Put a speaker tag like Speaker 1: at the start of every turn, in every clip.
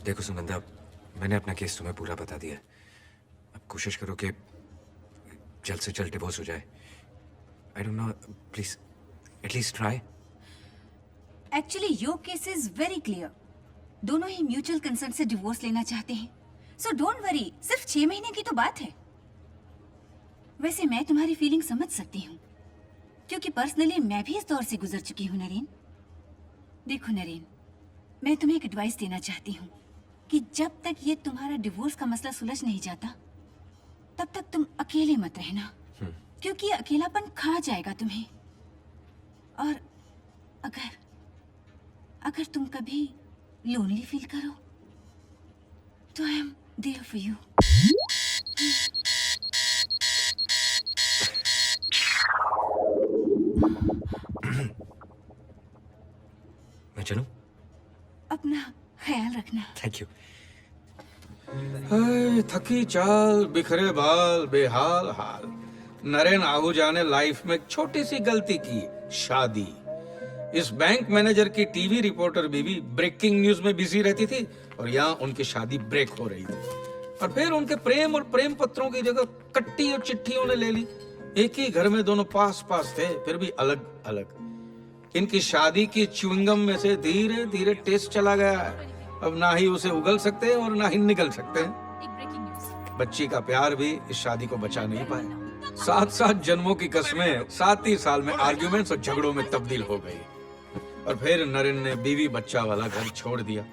Speaker 1: देखो सुनंदा, मैंने अपना केस तुम्हें पूरा बता दिया। अब कोशिश करो कि जल्द से जल्द डिवोर्स हो जाए। I don't know, please at least try.
Speaker 2: Actually your case is very clear. दोनों ही म्यूचुअल कंसर्न से डिवोर्स लेना चाहते हैं। सो डोंट वरी, सिर्फ 6 महीने की तो बात है। वैसे मैं तुम्हारी फीलिंग समझ सकती हूँ, क्योंकि पर्सनली मैं भी इस दौर से गुजर चुकी हूँ नरेन। देखो नरेन, मैं तुम्हें एक एडवाइस देना चाहती हूँ कि जब तक ये तुम्हारा डिवोर्स का मसला सुलझ नहीं जाता, तब तक तुम अकेले मत रहना, क्योंकि अकेलापन खा जाएगा तुम्हें। और अगर तुम कभी लोनली फील करो तो I am there for you.
Speaker 1: मैं चलूं?
Speaker 2: अपना ख्याल रखना।
Speaker 1: Thank you.
Speaker 3: हाय, थकी चाल, बिखरे बाल, बेहाल हाल। नरेन आहूजा ने लाइफ में एक छोटी सी गलती की, शादी। इस बैंक मैनेजर की टीवी रिपोर्टर बीवी ब्रेकिंग न्यूज में बिजी रहती थी और यहाँ उनकी शादी ब्रेक हो रही थी। और फिर उनके प्रेम और प्रेम पत्रों की जगह कट्टी और चिट्ठियों ने ले ली। एक ही घर में दोनों पास पास थे, फिर भी अलग अलग। इनकी शादी की च्युइंगम में से धीरे धीरे टेस्ट चला गया है। अब ना ही उसे उगल सकते हैं और ना ही निगल सकते हैं। बच्ची का प्यार भी इस शादी को बचा नहीं पाया। 7 जन्मों की कस्में 7 ही साल में आर्ग्यूमेंट्स और झगड़ों में तब्दील हो गई। और फिर नरेन ने बीवी बच्चा वाला घर छोड़ दिया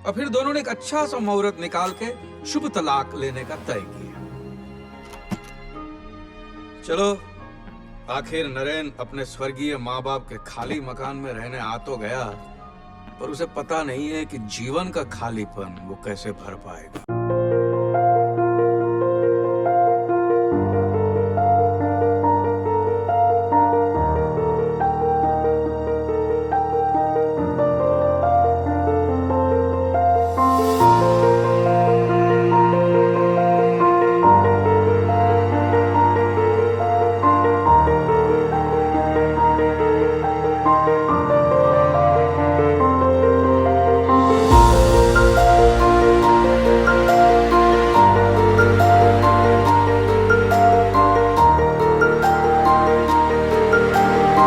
Speaker 3: और फिर दोनों ने एक अच्छा सा मुहूर्त निकाल के शुभ तलाक लेने का तय किया। चलो, आखिर नरेन अपने स्वर्गीय माँ बाप के खाली मकान में रहने आ तो गया, पर उसे पता नहीं है कि जीवन का खालीपन वो कैसे भर पाएगा।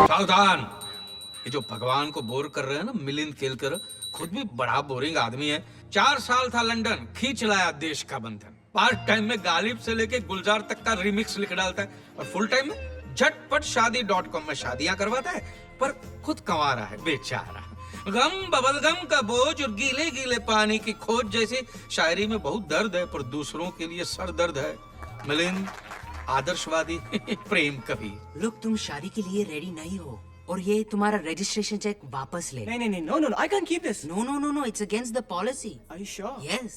Speaker 3: सावधान! ये जो भगवान को बोर कर रहे हैं ना, मिलिंद केलकर, खुद भी बड़ा बोरिंग आदमी है। 4 साल था लंदन, खींच लाया देश का बंधन। पार्ट टाइम में गालिब से लेके गुलजार तक का रिमिक्स लिख डालता है और फुल टाइम में झटपट शादी.com में शादियां करवाता है, पर खुद कंवा रहा है बेचारा। गम बबलगम का बोझ और गीले गीले पानी की खोज जैसी शायरी में बहुत दर्द है, पर दूसरों के लिए सर दर्द है। मिलिंद आदर्शवादी प्रेम कवि।
Speaker 4: लोग, तुम शादी के लिए रेडी नहीं हो और ये तुम्हारा रजिस्ट्रेशन चेक वापस ले।
Speaker 5: नहीं, no, I can't keep this.
Speaker 4: No, it's against the policy.
Speaker 5: Are you sure?
Speaker 4: Yes.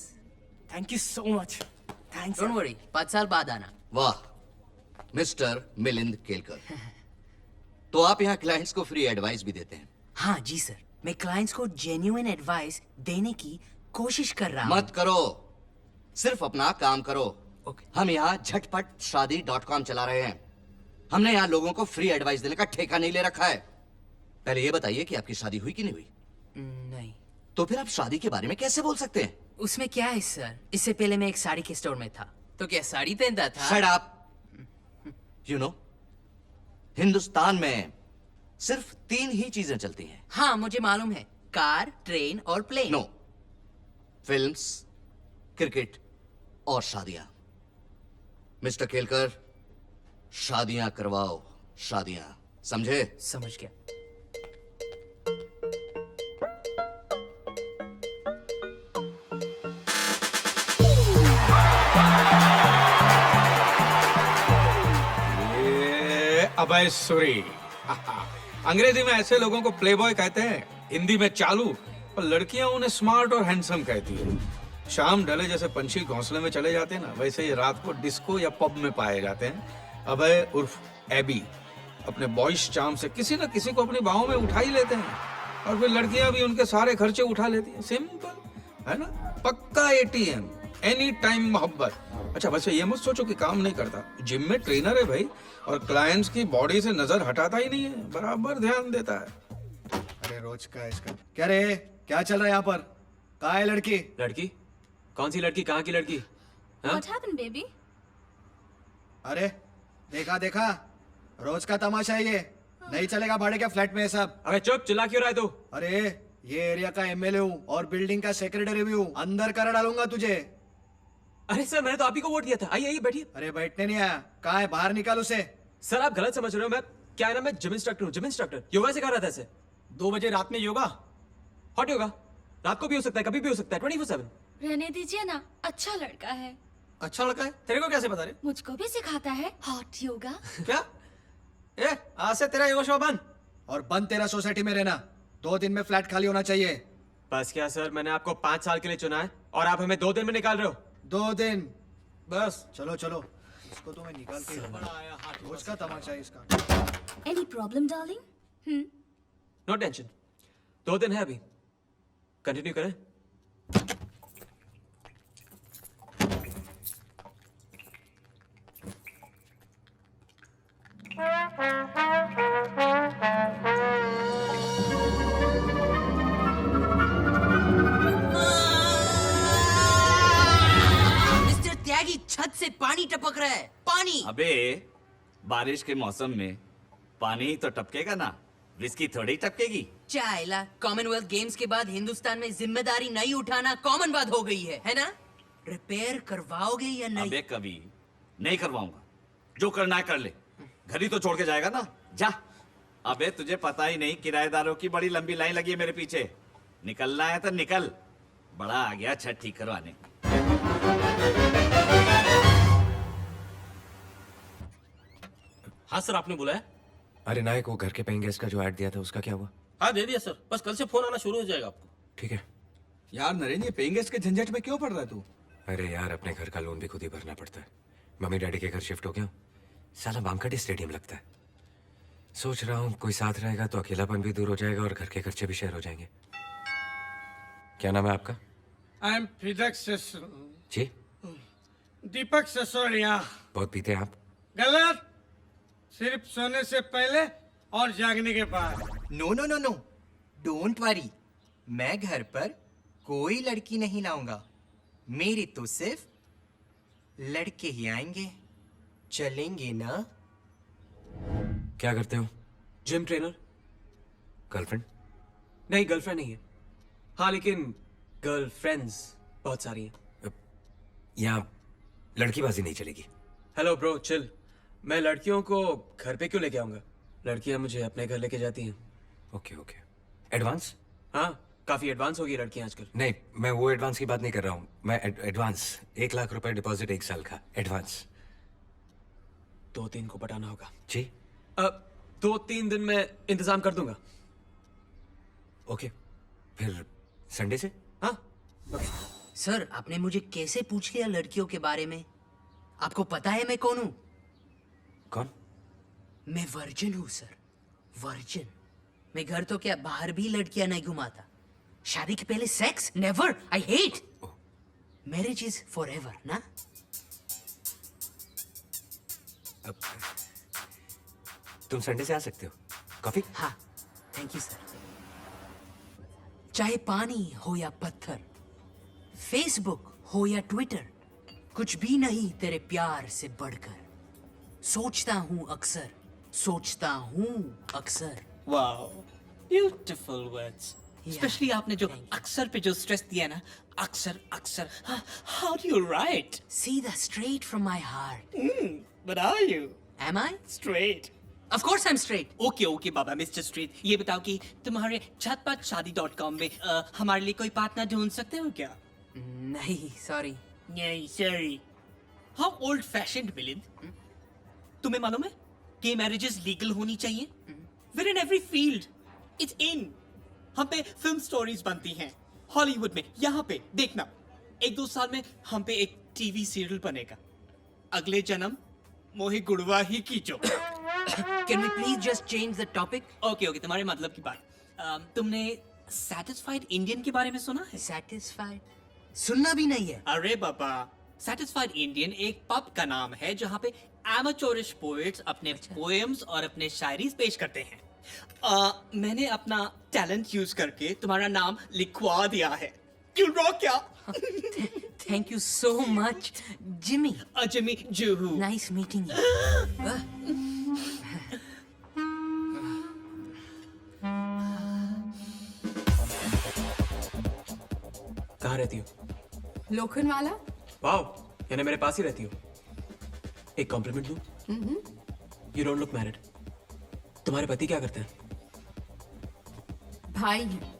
Speaker 5: Thank you so much. Thanks.
Speaker 4: Don't worry, 5 साल बाद आना।
Speaker 6: वाह, मिस्टर मिलिंद केलकर। तो आप यहाँ क्लाइंट्स को फ्री एडवाइस भी देते हैं?
Speaker 4: हाँ जी सर, मैं क्लाइंट्स को जेन्युइन एडवाइस देने की कोशिश कर रहा हूँ।
Speaker 6: मत करो, सिर्फ अपना काम करो।
Speaker 4: Okay.
Speaker 6: हम यहाँ झटपट शादी.com चला रहे हैं। हमने यहाँ लोगों को फ्री एडवाइस देने का ठेका नहीं ले रखा है। पहले ये बताइए कि आपकी शादी हुई कि नहीं हुई?
Speaker 4: नहीं।
Speaker 6: तो फिर आप शादी के बारे में कैसे बोल सकते हैं?
Speaker 4: उसमें क्या है सर, इससे पहले मैं एक साड़ी के स्टोर में था, तो क्या साड़ी पहनता था?
Speaker 6: Shut up! You know, Hindustan में सिर्फ 3 ही चीजें चलती हैं।
Speaker 4: हाँ मुझे मालूम है, कार, ट्रेन और प्लेन।
Speaker 6: नो, फिल्म्स, क्रिकेट और शादियां। मिस्टर केलकर, शादियां करवाओ, शादियां, समझे?
Speaker 4: समझ गया।
Speaker 3: अभय सूरी। अंग्रेजी में ऐसे लोगों को प्लेबॉय कहते हैं, हिंदी में चालू, और लड़कियां उन्हें स्मार्ट और हैंडसम कहती है। शाम ढले जैसे पंछी घोंसले में चले जाते हैं ना, वैसे ही रात को डिस्को या पब में पाए जाते हैं। अभय उर्फ एबी अपने बॉयज चार्म से किसी न किसी को अपनी बाहों में उठा ही लेते हैं, और फिर लड़कियां भी उनके सारे खर्चे उठा लेती हैं। सिंपल है ना, पक्का ATM, एनी टाइम मोहब्बत। अच्छा, वैसे ये मत सोचो कि काम नहीं करता, जिम में ट्रेनर है भाई, और क्लाइंट्स की बॉडी से नजर हटाता ही नहीं है, बराबर ध्यान देता है।
Speaker 7: अरे रोज का इसका क्या रे, क्या चल रहा है यहाँ पर? कहाँ है लड़की?
Speaker 8: लड़की? कौन सी लड़की? कहाँ की लड़की? हाँ?
Speaker 9: What happened, baby?
Speaker 7: अरे देखा देखा, रोज का तमाशा है ये। नहीं चलेगा भाड़े के फ्लैट में ये सब।
Speaker 8: अबे चुप, चिल्ला क्यों रहा है तू?
Speaker 7: अरे ये एरिया का एमएलए हूँ और बिल्डिंग का सेक्रेटरी भी हूँ, अंदर कर डालूंगा तुझे।
Speaker 8: अरे सर, मैंने तो आप ही को वोट दिया था। आइए आइए बैठिए।
Speaker 7: अरे बैठने नहीं आया, कहाँ है? बाहर निकाल उसे।
Speaker 8: सर आप गलत समझ रहे हो। मैं क्या है ना, मैं जिम इंस्ट्रक्टर हूँ। जिम इंस्ट्रक्टर योगा सिखा रहा था ऐसे।
Speaker 5: 2 बजे रात में योगा?
Speaker 8: हॉट योगा रात को भी हो सकता है, कभी भी हो सकता है, 24/7।
Speaker 9: रहने दीजिए ना, अच्छा लड़का है।
Speaker 5: अच्छा लड़का है? तेरे को कैसे बता रहे?
Speaker 9: मुझको भी सिखाता है हॉट योगा।
Speaker 5: क्या? ए, आज से तेरा योगा शो बंद।
Speaker 7: और बंद तेरा सोसाइटी में रहना। 2 दिन में फ्लैट खाली होना चाहिए।
Speaker 8: बस क्या सर, मैंने आपको 5 साल के लिए चुना है और आप हमें 2 दिन में निकाल रहे हो।
Speaker 7: 2 दिन
Speaker 5: बस।
Speaker 7: चलो चलो, इसको तो मैं निकाल के ही रहूंगा। रोज का तमाशा है इसका।
Speaker 9: Any problem, darling?
Speaker 8: No tension, 2 दिन है अभी। कंटिन्यू करें?
Speaker 4: मिस्टर त्यागी, छत से पानी टपक रहा है। पानी।
Speaker 6: अबे बारिश के मौसम में पानी तो टपकेगा ना, विस्की थोड़ी टपकेगी।
Speaker 4: चाइला, कॉमनवेल्थ गेम्स के बाद हिंदुस्तान में जिम्मेदारी नहीं उठाना कॉमन बात हो गई है ना? रिपेयर करवाओगे या नहीं?
Speaker 6: अबे कभी नहीं करवाऊंगा, जो करना है कर ले। घर ही तो छोड़ के जाएगा ना, जा। अबे तुझे पता ही नहीं, किराएदारों की बड़ी लंबी लाइन लगी है मेरे पीछे। निकलना है तो निकल, बड़ा आ गया छत ठीक करवाने।
Speaker 5: हाँ सर, आपने बुलाया?
Speaker 1: अरे नायक, वो घर के पेइंग गेस्ट का जो ऐड दिया था उसका क्या हुआ?
Speaker 5: हाँ दे दिया सर, बस कल से फोन आना शुरू हो जाएगा आपको।
Speaker 1: ठीक है।
Speaker 3: यार नरेन, ये पेइंग गेस्ट के झंझट में क्यों पड़ रहा है तू?
Speaker 1: अरे यार, अपने घर का लोन भी खुद ही भरना पड़ता है। मम्मी डैडी के घर शिफ्ट हो गया हूँ, साला वानखेड़े स्टेडियम लगता है। सोच रहा हूँ कोई साथ रहेगा तो अकेलापन भी दूर हो जाएगा और घर के खर्चे भी शेयर हो जाएंगे। क्या नाम है आपका?
Speaker 3: आई एम
Speaker 1: जी?
Speaker 3: दीपक सिसोदिया।
Speaker 1: बहुत पीते हैं आप?
Speaker 3: गलत, सिर्फ सोने से पहले और जागने के बाद।
Speaker 10: No no no no, don't worry, मैं घर पर कोई लड़की नहीं लाऊंगा। मेरे तो सिर्फ लड़के ही आएंगे। चलेंगे ना?
Speaker 1: क्या करते हो?
Speaker 8: Gym trainer.
Speaker 1: गर्लफ्रेंड?
Speaker 8: नहीं, गर्लफ्रेंड नहीं है। हाँ लेकिन गर्लफ्रेंड्स बहुत सारी हैं।
Speaker 1: यहाँ लड़कीबाजी नहीं चलेगी।
Speaker 8: Hello bro, chill. मैं लड़कियों को घर पे क्यों लेके आऊंगा? लड़कियां मुझे अपने घर लेके जाती हैं।
Speaker 1: Okay okay. एडवांस?
Speaker 8: हाँ, काफी एडवांस हो गई लड़कियां आजकल।
Speaker 1: नहीं, मैं वो एडवांस की बात नहीं कर रहा हूँ। मैं एडवांस 1 लाख रुपए डिपॉजिट 1 साल का एडवांस।
Speaker 8: 2-3 को पटाना होगा।
Speaker 1: जी?
Speaker 8: 2-3 दिन में इंतजाम कर दूंगा।
Speaker 1: ओके, फिर संडे से?
Speaker 8: हाँ।
Speaker 4: सर, आपने मुझे कैसे पूछ लिया लड़कियों के बारे में? आपको पता है मैं कौन हूँ?
Speaker 1: कौन?
Speaker 4: मैं वर्जिन हूँ सर, वर्जिन। मैं घर तो क्या, बाहर भी लड़कियां नहीं घुमाता। शादी के पहले sex never, I hate. Marriage is for ever ना?
Speaker 1: तुम संडे से आ सकते हो। कॉफी?
Speaker 4: हाँ, थैंक यू सर। चाहे पानी हो या पत्थर, फेसबुक हो या ट्विटर, कुछ भी नहीं तेरे प्यार से बढ़कर। सोचता हूँ अक्सर, सोचता हूँ अक्सर।
Speaker 5: Wow, beautiful words. स्पेशली आपने जो अक्सर पे जो स्ट्रेस दिया ना, अक्सर अक्सर। How do you write?
Speaker 4: See that straight from my heart.
Speaker 5: But are you
Speaker 4: Am I?
Speaker 5: Straight?
Speaker 4: Of course I'm straight.
Speaker 5: Okay okay बाबा, मिस्टर स्ट्रेट, ये बताओ कि तुम्हारे chatpatshadi.com में हमारे लिए कोई पार्टनर ढूंढ सकते हो क्या?
Speaker 4: नहीं, sorry.
Speaker 5: नहीं sorry. How old fashioned Milind. तुम्हें मालूम है कि मैरिजेस लीगल होनी चाहिए? With in every field it's in. हम पे फिल्म स्टोरीज बनती हैं हॉलीवुड में। यहाँ पे देखना, 1-2 साल में हम पे एक टीवी सीरियल बनेगा। अगले जन्म मोही गुड़वा ही कीचो।
Speaker 4: Can we please just change the topic?
Speaker 5: Okay okay, तुम्हारे मतलब की बात। तुमने सैटिस्फाइड इंडियन के बारे में सुना है?
Speaker 4: Satisfied? सुनना भी नहीं है।
Speaker 5: अरे बाबा, सैटिस्फाइड इंडियन एक पब का नाम है जहाँ पे एमेचोरिश पोएट्स अपने पोएम्स और अपने शायरीज पेश करते हैं। मैंने अपना टैलेंट यूज करके तुम्हारा नाम लिखवा दिया है। You'll rock, yeah.
Speaker 4: Thank you so much, Jimmy.
Speaker 5: Jimmy Juhu.
Speaker 4: Nice meeting you.
Speaker 8: कहाँ रहती हो?
Speaker 11: लोखंडवाला।
Speaker 8: वाओ, यानी मेरे पास ही रहती हो। एक कॉम्प्लीमेंट दूं? You don't look married. तुम्हारे पति क्या करते हैं?
Speaker 11: भाई है।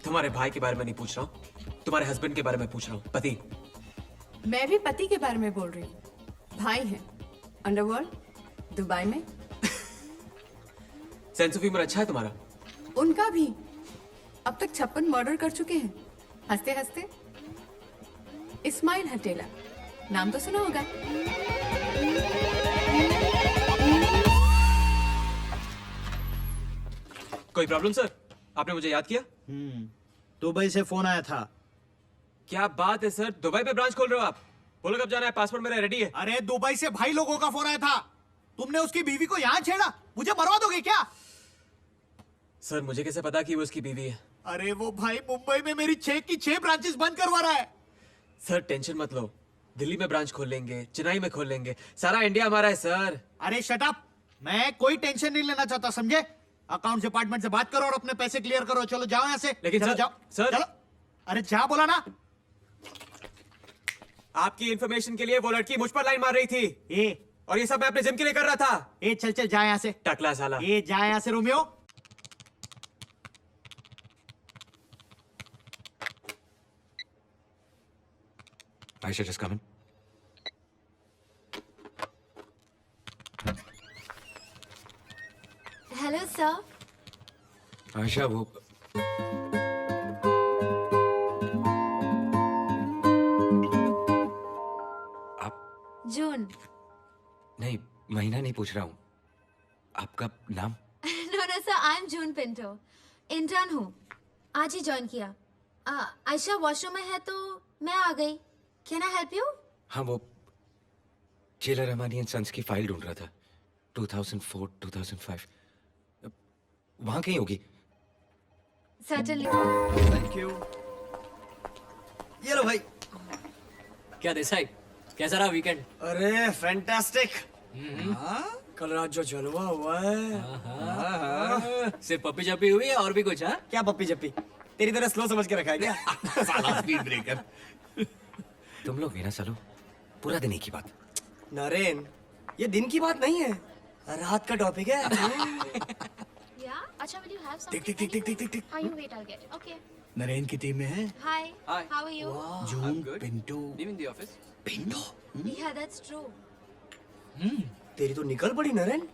Speaker 8: तुम्हारे भाई के बारे में नहीं पूछ रहा हूँ, तुम्हारे हस्बैंड के बारे में पूछ रहा हूँ। पति।
Speaker 11: मैं भी पति के बारे में बोल रही हूँ। भाई है, अंडरवर्ल्ड, दुबई में।
Speaker 8: सेंस ऑफ ह्यूमर अच्छा है तुम्हारा।
Speaker 11: उनका भी। अब तक 56 मर्डर कर चुके हैं, हंसते हंसते। इस्माइल हटेला, नाम तो सुना होगा।
Speaker 8: कोई प्रॉब्लम सर? आपने मुझे याद किया?
Speaker 7: दुबई से फोन आया था।
Speaker 8: क्या बात है सर, दुबई पे ब्रांच खोल रहे हो आप? बोलो कब जाना है, पासपोर्ट मेरा रेडी है।
Speaker 7: अरे दुबई से भाई लोगों का फोन आया था। तुमने उसकी बीवी को यहाँ छेड़ा, मुझे मरवा दोगे क्या?
Speaker 8: सर मुझे कैसे पता कि वो उसकी बीवी है?
Speaker 7: अरे वो भाई मुंबई में मेरी 6 की 6 ब्रांचेस बंद करवा रहा है।
Speaker 8: सर टेंशन मत लो, दिल्ली में ब्रांच खोल लेंगे, चेन्नई में खोल लेंगे, सारा इंडिया हमारा है सर।
Speaker 7: अरे शट अप, मैं कोई टेंशन नहीं लेना चाहता, समझे? अकाउंट्स डिपार्टमेंट से बात करो और अपने पैसे क्लियर करो। चलो जाओ यहाँ से।
Speaker 8: लेकिन
Speaker 7: चलो,
Speaker 8: सर-
Speaker 7: जाओ
Speaker 8: सर-
Speaker 7: चलो। अरे जा बोला ना।
Speaker 8: आपकी इंफॉर्मेशन के लिए वो लड़की मुझ पर लाइन मार रही थी,
Speaker 7: ए
Speaker 8: और ये सब मैं अपने जिम के लिए कर रहा था।
Speaker 7: ए चल चल जा यहाँ से।
Speaker 8: टकला साला।
Speaker 7: ए जा यहाँ से Romeo.
Speaker 1: Aisha, just come in.
Speaker 9: Hello sir.
Speaker 1: Ayesha वो आप
Speaker 9: जून।
Speaker 1: नहीं, महीना नहीं पूछ रहा हूँ, आपका नाम?
Speaker 9: No no sir, I am June Pinto, intern हूँ, आज ही ज्वाइन किया। आयशा वॉशरूम में है तो मैं आ गई। Can I help you?
Speaker 1: हाँ वो जेलर रहमानी एंड सन्स की फाइल ढूंढ रहा था, 2004 2005, वहां कहीं होगी।
Speaker 9: सर्टेनली।
Speaker 7: Thank you.
Speaker 10: ये लो भाई।
Speaker 4: क्या देसाई, कैसा रहा वीकेंड?
Speaker 10: अरे फैंटास्टिक। कल रात जो जलवा हुआ है।
Speaker 4: सिर्फ पप्पी चप्पी हुई है और भी कुछ? हाँ,
Speaker 10: क्या पप्पी जप्पी, तेरी तरह स्लो समझ के रखा है क्या?
Speaker 6: साला स्पीड ब्रेकर।
Speaker 1: तुम लोग भी ना चलो, पूरा दिन एक ही बात।
Speaker 10: नरेन, ये दिन की बात नहीं है, रात का टॉपिक है।
Speaker 9: या अच्छा, विल यू हैव
Speaker 10: देख देख देख देख देख देख देख।
Speaker 9: हां, you wait, I get. Okay.
Speaker 7: Naren की टीम में है
Speaker 9: hi, how are you?
Speaker 7: June, Pintu.
Speaker 8: In the office.
Speaker 9: या दैट्स ट्रू।
Speaker 10: तेरी तो निकल पड़ी नरेन।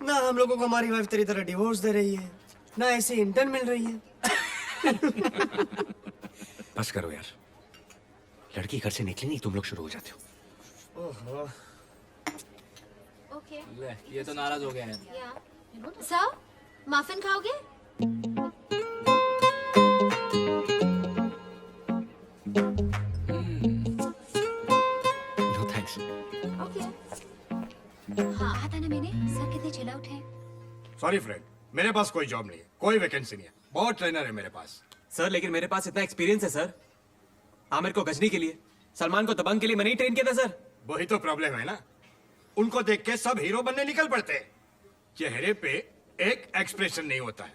Speaker 10: ना हम लोगों को हमारी वाइफ तेरी तरह डिवोर्स दे रही है, ना ऐसे इंटर्न मिल रही है।
Speaker 1: बस करो यार, लड़की घर से निकली नहीं, तुम लोग शुरू हो जाते हो।
Speaker 10: ओहो।
Speaker 9: ओके।
Speaker 4: ले, ये तो नाराज हो गया है।
Speaker 9: या सर, मफिन खाओगे?
Speaker 1: No thanks.
Speaker 9: ओके। हाँ, कहा था ना मैंने, सर कितने चिल आउट हैं।
Speaker 3: सॉरी फ्रेंड, मेरे पास कोई जॉब नहीं है, कोई वैकेंसी नहीं है, बहुत ट्रेनर है मेरे पास।
Speaker 8: सर लेकिन मेरे पास इतना एक्सपीरियंस है सर, आमिर को गजनी के लिए, सलमान को दबंग के लिए मैंने ही ट्रेन किया था सर।
Speaker 3: वही तो प्रॉब्लम है ना, उनको देख के सब हीरो बनने निकल पड़ते हैं। चेहरे पे एक एक्सप्रेशन नहीं होता है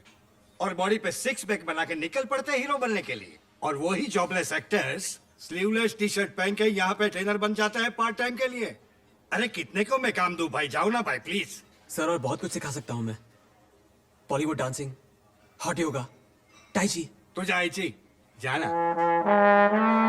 Speaker 3: और बॉडी पे 6 पैक बना के निकल पड़ते हैं हीरो बनने के लिए। और वही jobless actors sleeveless T shirt पहन के यहाँ पे ट्रेनर बन जाता है पार्ट टाइम के लिए। अरे कितने को मैं काम दूं भाई, जाओ ना भाई प्लीज।
Speaker 8: सर और बहुत कुछ सिखा सकता हूँ मैं, Bollywood dancing, hot yoga, tie ची।
Speaker 3: तू जाए जाना।